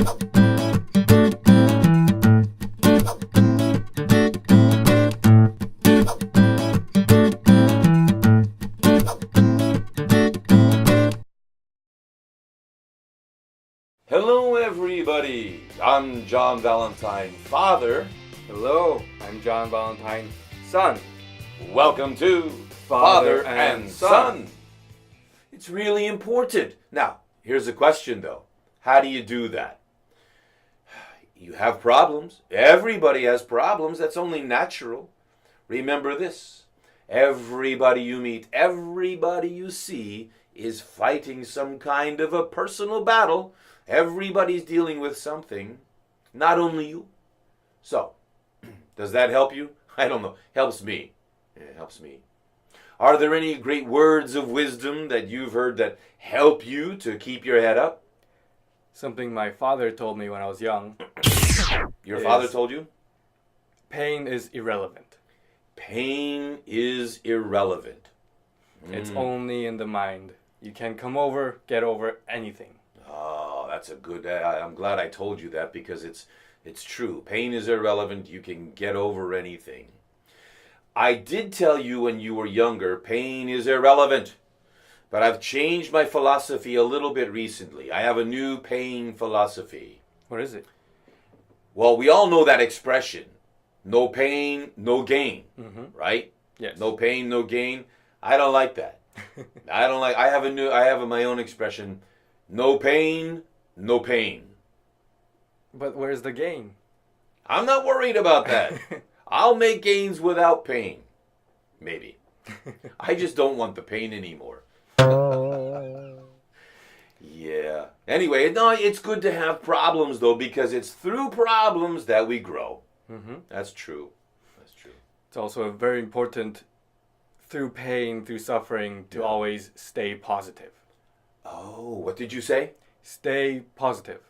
Hello everybody, I'm John Valentine Father. Hello, I'm John Valentine Son. Welcome to Father and Son. It's really important. Now, here's a question though. How do you do that? You have problems. Everybody has problems. That's only natural. Remember this. Everybody you meet, everybody you see is fighting some kind of a personal battle. Everybody's dealing with something, not only you. So, does that help you? I don't know. Helps me. It helps me. Are there any great words of wisdom that you've heard that help you to keep your head up? Something my father told me when I was young. Your father told you? Pain is irrelevant. Pain is irrelevant. It's only in the mind. You can get over anything. Oh, that's a good. I'm glad I told you that because it's true. Pain is irrelevant. You can get over anything. I did tell you when you were younger, pain is irrelevant. But I've changed my philosophy a little bit recently. I have a new pain philosophy. What is it? Well, we all know that expression. No pain, no gain. Right? Yes. No pain, no gain. I don't like that. I have my own expression. No pain, no pain. But where's the gain? I'm not worried about that. I'll make gains without pain. Maybe. I just don't want the pain anymore. Yeah. Anyway, no, it's good to have problems, though, because it's through problems that we grow. That's true. That's true. It's also very important, through pain, through suffering, to always stay positive. Oh, what did you say? Stay positive.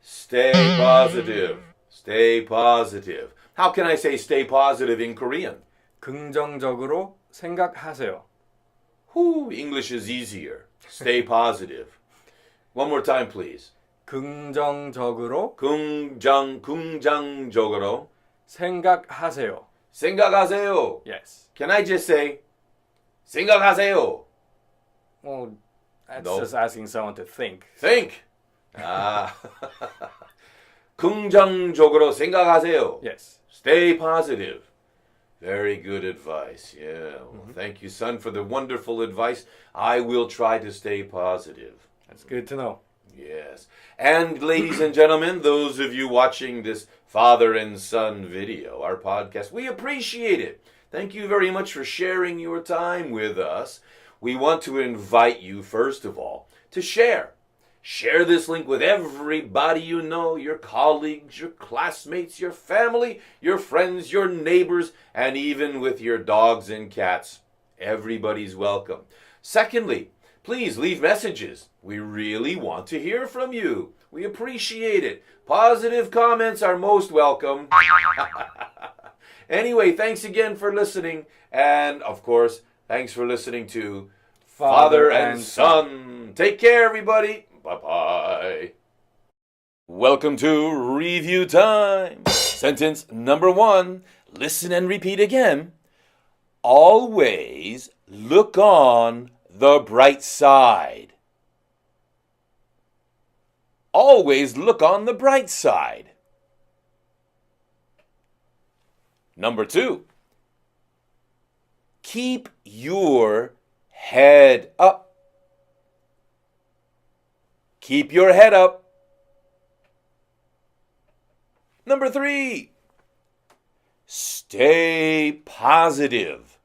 Stay positive. Stay positive. How can I say stay positive in Korean? 긍정적으로 생각하세요. English is easier. Stay positive. One more time, please. 긍정적으로 긍정적으로 생각하세요. 생각하세요. Yes. Can I just say 생각하세요? Well, that's just asking someone to think. Think. 긍정적으로 생각하세요. Yes. Stay positive. Very good advice. Yeah. Well, thank you, son, for the wonderful advice. I will try to stay positive. That's good to know. Yes. And ladies and gentlemen, those of you watching this father and son video, our podcast, we appreciate it. Thank you very much for sharing your time with us. We want to invite you, first of all, to share. Share this link with everybody you know, your colleagues, your classmates, your family, your friends, your neighbors, and even with your dogs and cats. Everybody's welcome. Secondly, please leave messages. We really want to hear from you. We appreciate it. Positive comments are most welcome. Anyway, thanks again for listening. And, of course, thanks for listening to Father and Son. Take care, everybody. Bye-bye. Welcome to review time. Sentence number 1. Listen and repeat again. Always look on the bright side. Always look on the bright side. Number 2. Keep your head up. Keep your head up. Number 3. Stay positive.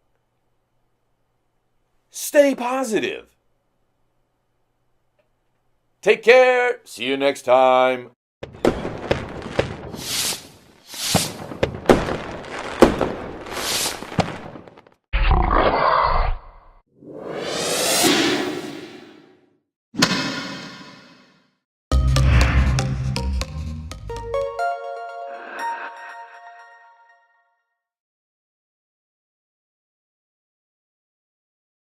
Stay positive. Take care. See you next time.